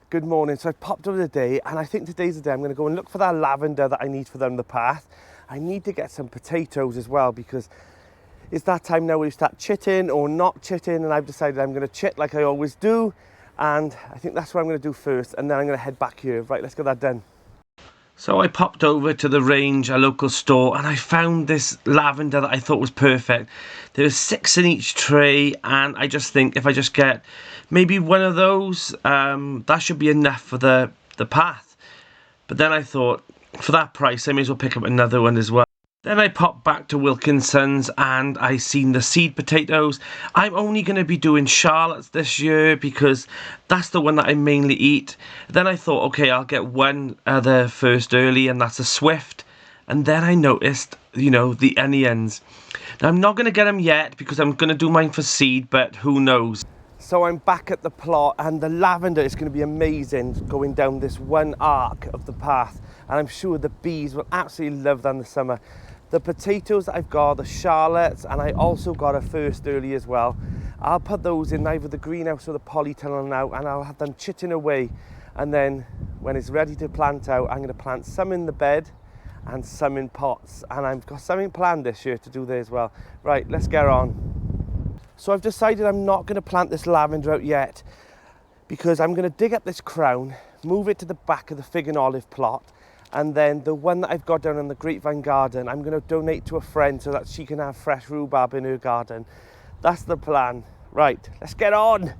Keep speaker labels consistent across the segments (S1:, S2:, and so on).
S1: Good morning. So I popped over today, and I think today's the day I'm going to go and look for that lavender that I need for them the path. I need to get some potatoes as well, because it's that time now where you start chitting or not chitting, and I've decided I'm going to chit like I always do, and I think that's what I'm going to do first, and then I'm going to head back here. Right, let's get that done. So I popped over to the range, a local store, and I found this lavender that I thought was perfect. There was 6 in each tray, and I just think if I just get maybe one of those, that should be enough for the path. But then I thought, for that price, I may as well pick up another one as well. Then I popped back to Wilkinson's and I seen the seed potatoes. I'm only going to be doing shallots this year because that's the one that I mainly eat. Then I thought, okay, I'll get one other first early, and that's a swift. And then I noticed, the onions. Now I'm not going to get them yet because I'm going to do mine for seed, but who knows. So I'm back at the plot, and the lavender is going to be amazing going down this one arc of the path. And I'm sure the bees will absolutely love that in the summer. The potatoes that I've got, the shallots, and I also got a first early as well. I'll put those in either the greenhouse or the polytunnel now, and I'll have them chitting away. And then when it's ready to plant out, I'm going to plant some in the bed and some in pots. And I've got something planned this year to do there as well. Right, let's get on. So I've decided I'm not going to plant this lavender out yet, because I'm going to dig up this crown, move it to the back of the fig and olive plot, and then the one that I've got down in the grapevine garden, I'm going to donate to a friend so that she can have fresh rhubarb in her garden. That's the plan. Right, let's get on.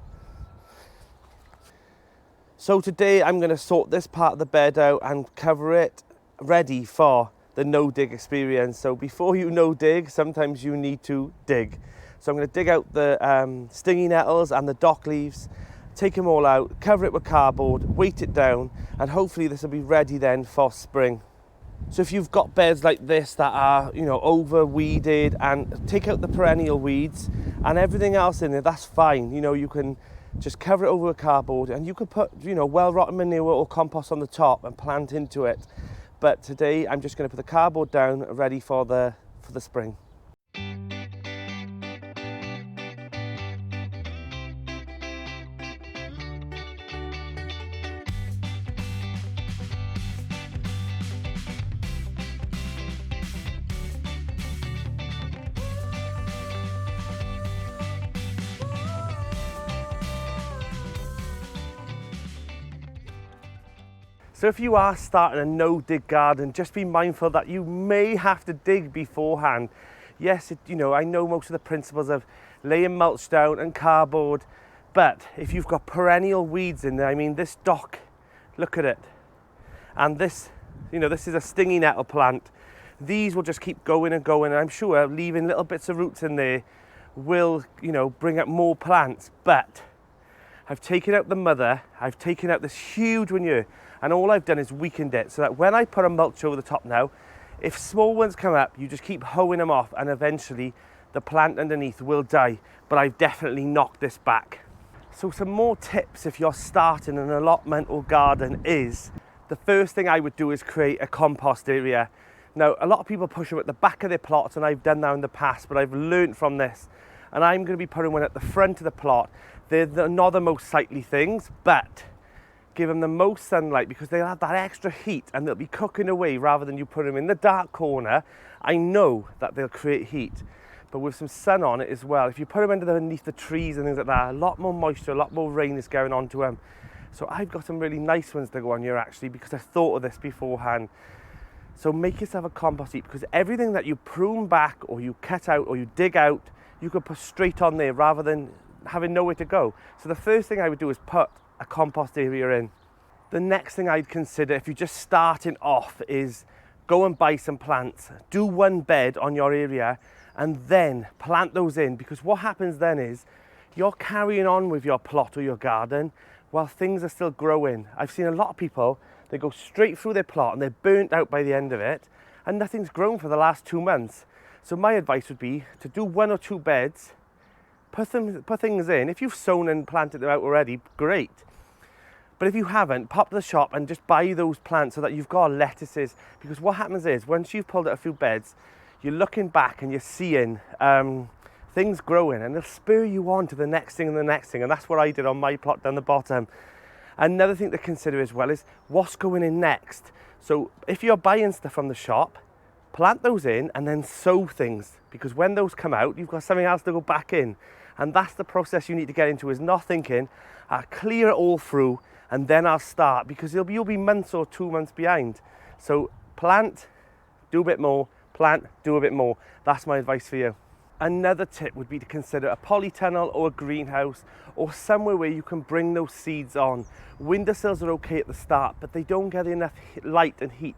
S1: So today I'm going to sort this part of the bed out and cover it ready for the no-dig experience. So before you no-dig, sometimes you need to dig. So I'm going to dig out the stingy nettles and the dock leaves, take them all out, cover it with cardboard, weight it down, and hopefully this will be ready then for spring. So if you've got beds like this that are, over weeded, and take out the perennial weeds and everything else in there, that's fine. You can just cover it over with cardboard, and you could put, well-rotten manure or compost on the top and plant into it. But today I'm just going to put the cardboard down, ready for the spring. So if you are starting a no-dig garden, just be mindful that you may have to dig beforehand. Yes, I know most of the principles of laying mulch down and cardboard, but if you've got perennial weeds in there, this dock, look at it. And this, this is a stingy nettle plant. These will just keep going and going, and I'm sure leaving little bits of roots in there will, bring up more plants. But I've taken out the mother, I've taken out this huge one here, and all I've done is weakened it so that when I put a mulch over the top now, if small ones come up, you just keep hoeing them off, and eventually the plant underneath will die. But I've definitely knocked this back. So some more tips if you're starting an allotment or garden is, the first thing I would do is create a compost area. Now, a lot of people push them at the back of their plots, and I've done that in the past, but I've learned from this. And I'm going to be putting one at the front of the plot. They're not the most sightly things, but give them the most sunlight, because they'll have that extra heat and they'll be cooking away rather than you put them in the dark corner. I know that they'll create heat, but with some sun on it as well. If you put them underneath the trees and things like that, a lot more moisture, a lot more rain is going on to them. So I've got some really nice ones to go on here actually, because I thought of this beforehand. So make yourself a compost heap, because everything that you prune back or you cut out or you dig out, you could put straight on there rather than having nowhere to go. So the first thing I would do is put a compost area in. The next thing I'd consider if you're just starting off is go and buy some plants. Do one bed on your area and then plant those in, because what happens then is you're carrying on with your plot or your garden while things are still growing. I've seen a lot of people, they go straight through their plot and they're burnt out by the end of it, and nothing's grown for the last 2 months. So my advice would be to do 1 or 2 beds, put things in. If you've sown and planted them out already, great. But if you haven't, pop to the shop and just buy those plants so that you've got lettuces. Because what happens is, once you've pulled out a few beds, you're looking back and you're seeing things growing, and they'll spur you on to the next thing and the next thing. And that's what I did on my plot down the bottom. Another thing to consider as well is what's going in next. So if you're buying stuff from the shop, plant those in and then sow things, because when those come out, you've got something else to go back in. And that's the process you need to get into, is not thinking, I'll clear it all through and then I'll start, because you'll be months or 2 months behind. So plant, do a bit more, plant, do a bit more. That's my advice for you. Another tip would be to consider a polytunnel or a greenhouse, or somewhere where you can bring those seeds on. Windowsills are okay at the start, but they don't get enough light and heat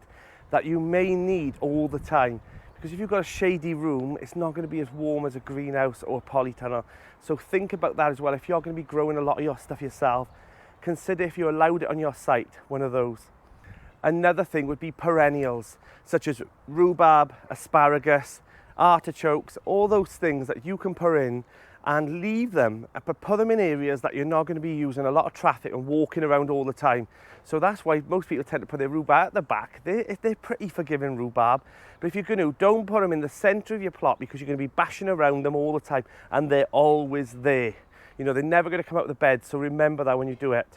S1: that you may need all the time. Because if you've got a shady room, it's not going to be as warm as a greenhouse or a polytunnel. So think about that as well. If you're going to be growing a lot of your stuff yourself, consider, if you're allowed it on your site, one of those. Another thing would be perennials, such as rhubarb, asparagus, artichokes, all those things that you can put in and leave them, but put them in areas that you're not going to be using a lot of traffic and walking around all the time. So that's why most people tend to put their rhubarb at the back. They're pretty forgiving, rhubarb, but if you're going to, don't put them in the centre of your plot, because you're going to be bashing around them all the time, and they're always there. You know, they're never going to come out of the bed, so remember that when you do it.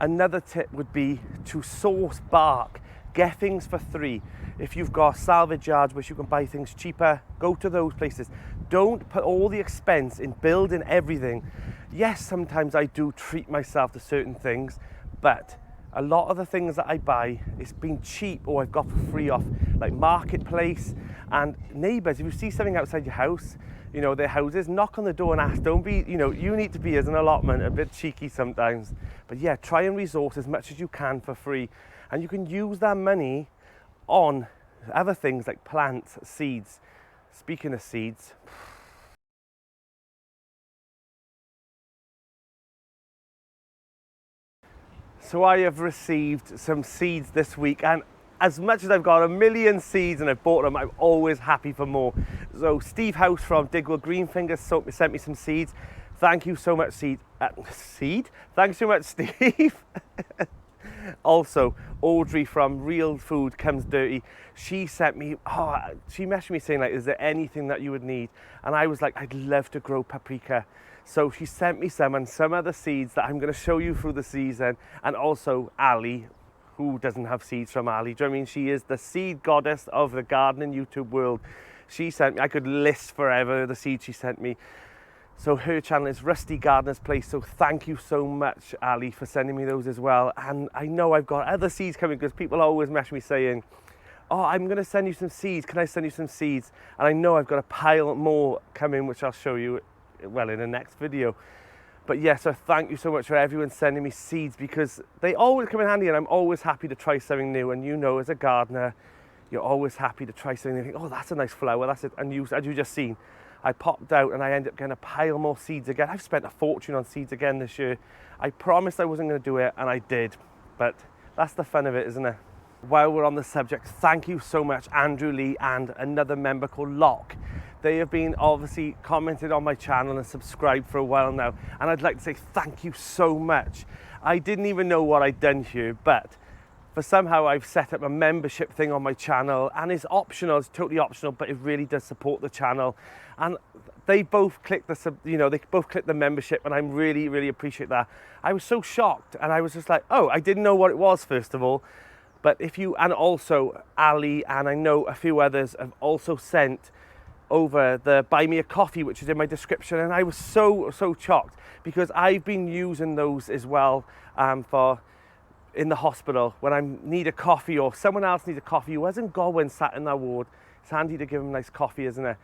S1: Another tip would be to source bark. Get things for free. If you've got salvage yards which you can buy things cheaper, go to those places. Don't put all the expense in building everything. Yes, sometimes I do treat myself to certain things, but a lot of the things that I buy, it's been cheap or I've got for free off, like Marketplace and neighbours. If you see something outside your house, you know, their houses, knock on the door and ask. Don't be, you know, you need to be, as an allotment, a bit cheeky sometimes. But yeah, try and resource as much as you can for free. And you can use that money on other things like plants, seeds. Speaking of seeds, so I have received some seeds this week, and as much as I've got a million seeds and I've bought them, I'm always happy for more. So Steve House from Digwell Greenfingers sent me some seeds. Thank you so much, Seed? Thanks so much, Steve. Also, Audrey from Real Food Comes Dirty, she sent me, she messaged me saying, like, is there anything that you would need? And I was like, I'd love to grow paprika. So she sent me some, and some other seeds that I'm going to show you through the season. And also Ali, who doesn't have seeds from Ali? Do you know what I mean? She is the seed goddess of the gardening YouTube world. She sent me, I could list forever the seeds she sent me. So her channel is Rusty Gardener's Place. So thank you so much, Ali, for sending me those as well. And I know I've got other seeds coming, because people always message me saying, oh, I'm going to send you some seeds. Can I send you some seeds? And I know I've got a pile more coming, which I'll show you, well, in the next video. But yeah, so thank you so much for everyone sending me seeds, because they always come in handy, and I'm always happy to try something new. And you know, as a gardener, you're always happy to try something and think, oh, that's a nice flower, that's it. And you, as you just seen, I popped out and I ended up getting a pile more seeds again. I've spent a fortune on seeds again this year. I promised I wasn't going to do it, and I did. But that's the fun of it, isn't it? While we're on the subject, thank you so much, Andrew Lee and another member called Locke. They have been obviously commented on my channel and subscribed for a while now. And I'd like to say thank you so much. I didn't even know what I'd done here, but for somehow I've set up a membership thing on my channel, and it's optional, it's totally optional, but it really does support the channel. And they both clicked the membership, and I really, really appreciate that. I was so shocked, and I was just like, oh, I didn't know what it was, first of all. But if you, and also Ali, and I know a few others have also sent over the Buy Me a Coffee, which is in my description, and I was so shocked, because I've been using those as well for in the hospital when I need a coffee, or someone else needs a coffee who hasn't got one sat in that ward. It's handy to give them a nice coffee, isn't it?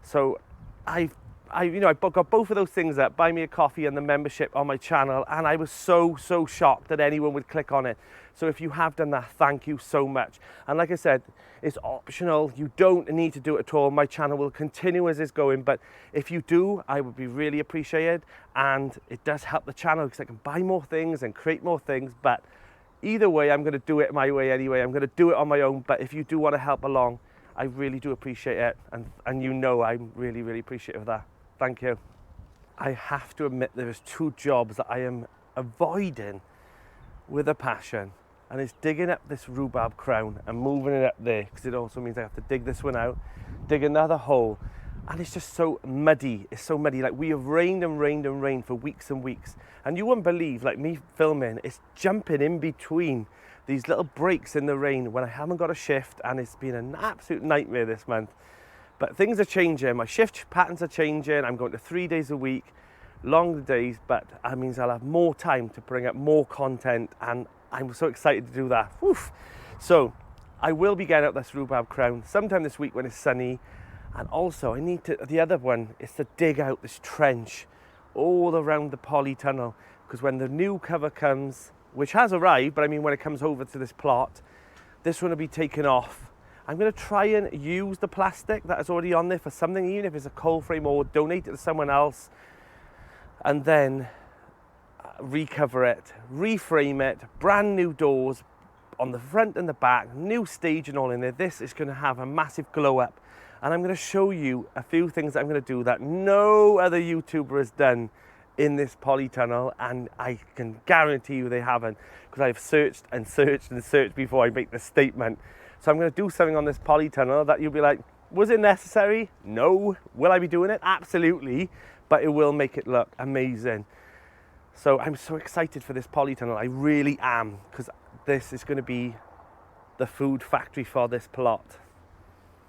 S1: So I've got both of those things up, Buy Me a Coffee and the membership on my channel, and I was so shocked that anyone would click on it. So if you have done that, thank you so much. And like I said, it's optional. You don't need to do it at all. My channel will continue as it's going, but if you do, I would be really appreciated, and it does help the channel, because I can buy more things and create more things. But either way, I'm going to do it my way anyway. I'm going to do it on my own, but if you do want to help along, I really do appreciate it, and you know I'm really, really appreciative of that. Thank you. I have to admit, there is 2 jobs that I am avoiding with a passion, and it's digging up this rhubarb crown and moving it up there, because it also means I have to dig this one out, dig another hole, and it's just so muddy. It's so muddy. Like, we have rained and rained and rained for weeks and weeks, and you wouldn't believe, like me filming, it's jumping in between these little breaks in the rain when I haven't got a shift, and it's been an absolute nightmare this month. But things are changing. My shift patterns are changing. I'm going to 3 days a week, longer days, but that means I'll have more time to bring up more content, and I'm so excited to do that. Woof. So I will be getting out this rhubarb crown sometime this week when it's sunny. And also I need to, the other one is to dig out this trench all around the polytunnel, because when the new cover comes, which has arrived, but I mean when it comes over to this plot, this one will be taken off. I'm going to try and use the plastic that is already on there for something, even if it's a cold frame, or donate it to someone else, and then recover it, reframe it, brand new doors on the front and the back, new stage and all in there. This is going to have a massive glow up, and I'm going to show you a few things that I'm going to do that no other YouTuber has done in this polytunnel, and I can guarantee you they haven't, because I've searched and searched and searched before I make this statement. So I'm going to do something on this polytunnel that you'll be like, was it necessary? No. Will I be doing it? Absolutely. But it will make it look amazing. So I'm so excited for this polytunnel. I really am, because this is going to be the food factory for this plot.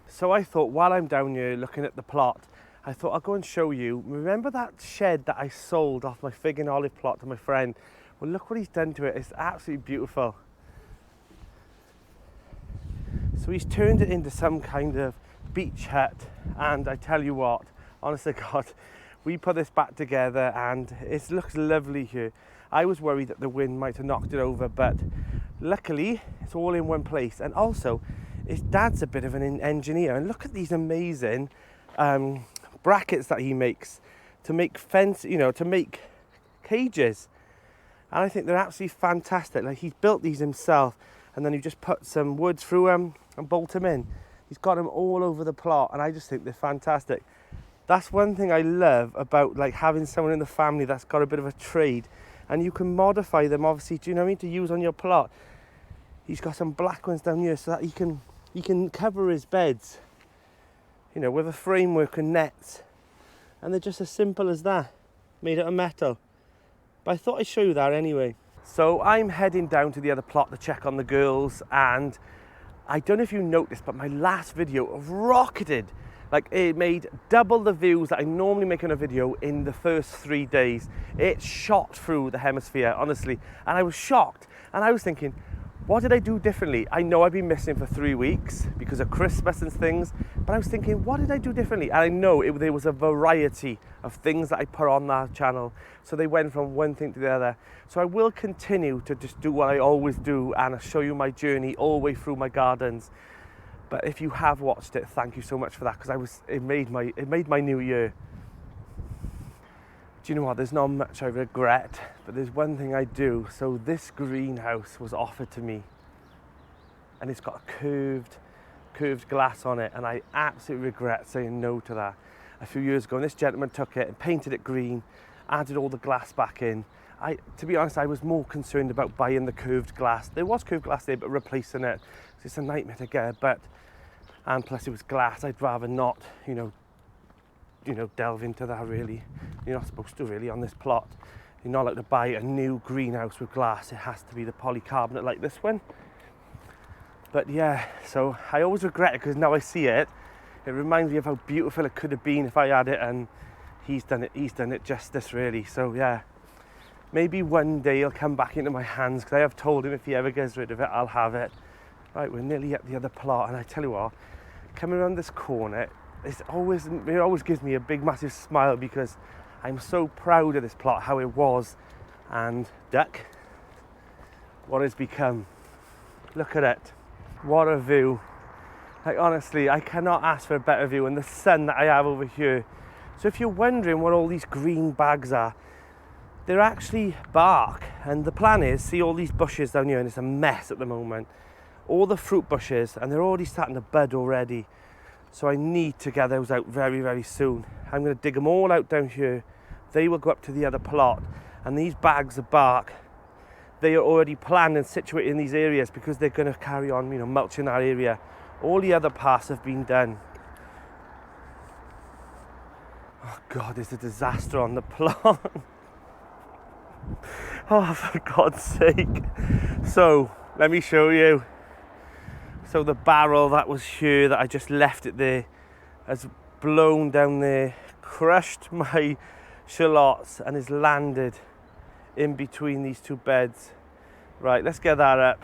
S1: So I thought, while I'm down here looking at the plot, I thought I'll go and show you. Remember that shed that I sold off my fig and olive plot to my friend? Well, look what he's done to it. It's absolutely beautiful. So he's turned it into some kind of beach hut, and I tell you what, honest to God, we put this back together and it looks lovely here. I was worried that the wind might have knocked it over, but luckily it's all in one place. And also, his dad's a bit of an engineer, and look at these amazing brackets that he makes to make fence, you know, to make cages. And I think they're absolutely fantastic. Like, he's built these himself, and then you just put some wood through them and bolt them in. He's got them all over the plot, and I just think they're fantastic. That's one thing I love about, like, having someone in the family that's got a bit of a trade, and you can modify them, obviously, do you know what I mean, to use on your plot. He's got some black ones down here so that he can cover his beds, you know, with a framework and nets, and they're just as simple as that, made out of metal. But I thought I'd show you that anyway. So I'm heading down to the other plot to check on the girls, and I don't know if you noticed, but my last video rocketed. Like, it made double the views that I normally make on a video in the first 3 days. It shot through the hemisphere, honestly, and I was shocked. And I was thinking, what did I do differently? I know I've been missing for 3 weeks because of Christmas and things, but I was thinking, what did I do differently? And I know there was a variety of things that I put on that channel, so they went from one thing to the other. So I will continue to just do what I always do and show you my journey all the way through my gardens. But if you have watched it, thank you so much for that, because it made my new year. Do you know what? There's not much I regret, but there's one thing I do. So this greenhouse was offered to me, and it's got a curved glass on it, and I absolutely regret saying no to that. A few years ago, and this gentleman took it and painted it green, added all the glass back in. To be honest, I was more concerned about buying the curved glass. There was curved glass there, but replacing it, it's a nightmare to get. And plus it was glass. I'd rather not, you know, delve into that really. You're not supposed to really on this plot. You're not allowed to buy a new greenhouse with glass. It has to be the polycarbonate like this one. But yeah, so I always regret it, because now I see it, it reminds me of how beautiful it could have been if I had it, and he's done it justice really. So yeah, maybe one day it'll come back into my hands, because I have told him if he ever gets rid of it, I'll have it. Right, we're nearly at the other plot, and I tell you what, coming around this corner, it always gives me a big massive smile, because I'm so proud of this plot, how it was, and duck, what it's become. Look at it, what a view. Like, honestly, I cannot ask for a better view, and the sun that I have over here. So if you're wondering what all these green bags are, they're actually bark, and the plan is, see all these bushes down here, and it's a mess at the moment, all the fruit bushes, and they're already starting to bud already. So I need to get those out very, very soon. I'm going to dig them all out down here. They will go up to the other plot, and these bags of bark, they are already planned and situated in these areas, because they're going to carry on, you know, mulching that area. All the other parts have been done. God, there's a disaster on the plot. Oh, for God's sake. So, let me show you. So the barrel that was here, that I just left it there, has blown down there, crushed my shallots, and has landed in between these two beds. Right, let's get that up.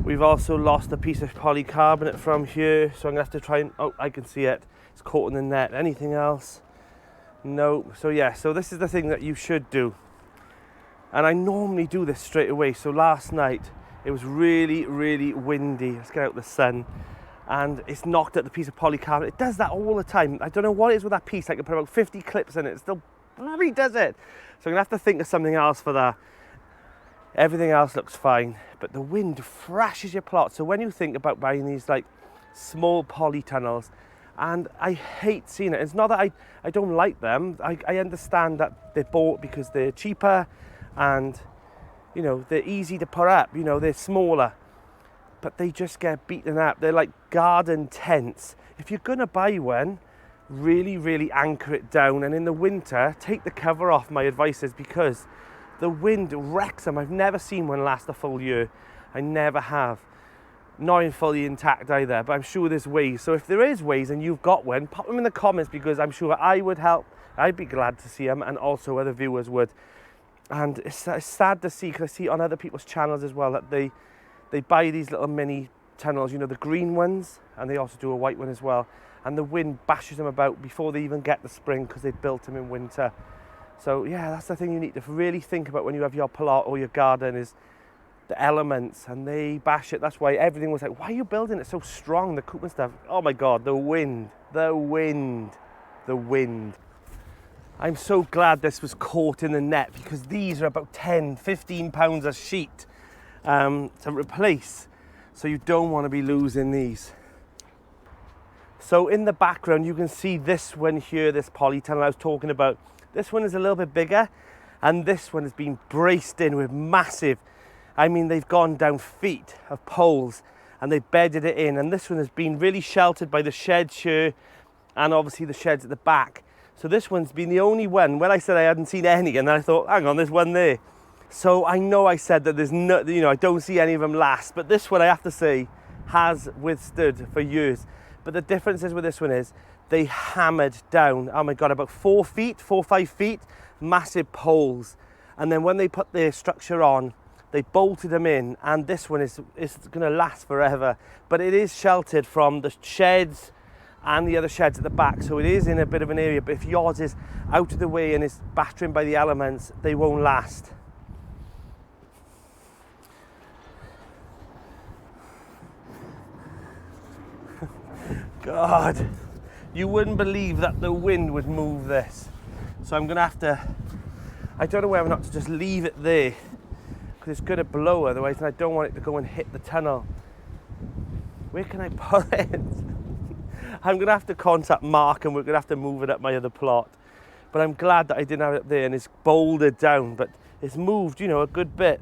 S1: We've also lost a piece of polycarbonate from here, so I'm gonna have to try and, oh, I can see it. It's caught in the net. Anything else? No. So yeah, so this is the thing that you should do. And I normally do this straight away. So last night, it was really, really windy. Let's get out the sun. And it's knocked at the piece of polycarbonate. It does that all the time. I don't know what it is with that piece. I can put about 50 clips in it. It still bloody does it. So I'm gonna have to think of something else for that. Everything else looks fine. But the wind thrashes your plot. So when you think about buying these like small polytunnels, and I hate seeing it. It's not that I don't like them. I understand that they're bought because they're cheaper and, you know, they're easy to put up, you know, they're smaller, but they just get beaten up. They're like garden tents. If you're gonna buy one, really, really anchor it down, and in the winter, take the cover off, my advice is, because the wind wrecks them. I've never seen one last a full year. I never have. Not in fully intact either, but I'm sure there's ways. So if there is ways and you've got one, pop them in the comments, because I'm sure I would help. I'd be glad to see them, and also other viewers would. And it's sad to see, because I see on other people's channels as well that they buy these little mini tunnels, you know, the green ones, and they also do a white one as well. And the wind bashes them about before they even get the spring, because they built them in winter. So yeah, that's the thing you need to really think about when you have your plot or your garden, is the elements, and they bash it. That's why everything was like, why are you building it so strong, the coop and stuff? Oh my God, the wind, the wind, the wind. I'm so glad this was caught in the net, because these are about 10, 15 pounds a sheet to replace. So you don't want to be losing these. So in the background, you can see this one here, this polytunnel I was talking about. This one is a little bit bigger, and this one has been braced in with massive, I mean, they've gone down feet of poles and they've bedded it in. And this one has been really sheltered by the sheds here, and obviously the sheds at the back. So this one's been the only one, when I said I hadn't seen any, and then I thought, hang on, there's one there. So I know I said that there's no, you know, I don't see any of them last, but this one, I have to say, has withstood for years. But the difference is with this one is they hammered down, oh my God, about 4 feet, 4 or 5 feet, massive poles. And then when they put their structure on, they bolted them in, and this one is gonna last forever. But it is sheltered from the sheds and the other sheds at the back, so it is in a bit of an area. But if yours is out of the way and is battering by the elements, they won't last. God, you wouldn't believe that the wind would move this. So I'm gonna have to, I don't know whether or not to just leave it there, because it's gonna blow otherwise, and I don't want it to go and hit the tunnel. Where can I put it? I'm gonna have to contact Mark, and we're gonna have to move it up my other plot. But I'm glad that I didn't have it up there, and it's bouldered down, but it's moved, you know, a good bit.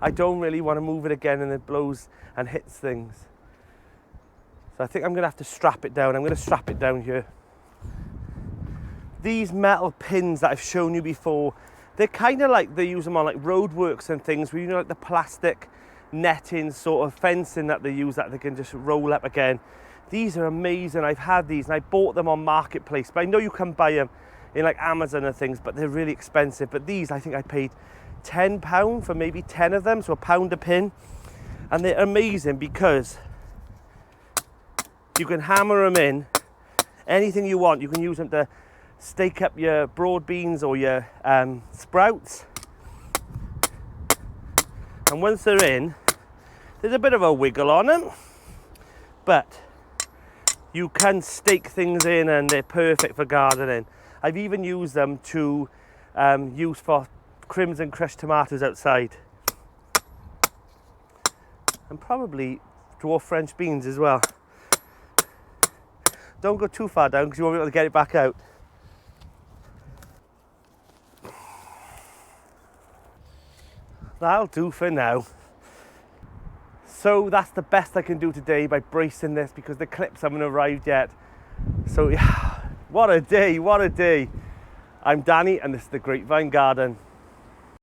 S1: I don't really want to move it again and it blows and hits things. So I think I'm gonna have to strap it down. I'm gonna strap it down here. These metal pins that I've shown you before, they're kind of like, they use them on like roadworks and things, where you know, like the plastic netting sort of fencing that they use, that they can just roll up again. These are amazing. I've had these and I bought them on Marketplace, but I know you can buy them in like Amazon and things, but they're really expensive. But these, I think I paid £10 for maybe 10 of them, so £1 a pin. And they're amazing because you can hammer them in anything you want. You can use them to stake up your broad beans or your sprouts. And once they're in, there's a bit of a wiggle on them, but you can stake things in and they're perfect for gardening. I've even used them to use for crimson crushed tomatoes outside. And probably dwarf French beans as well. Don't go too far down because you won't be able to get it back out. That'll do for now. So that's the best I can do today by bracing this, because the clips haven't arrived yet. So yeah, what a day, what a day. I'm Danny and this is the Grapevine Garden.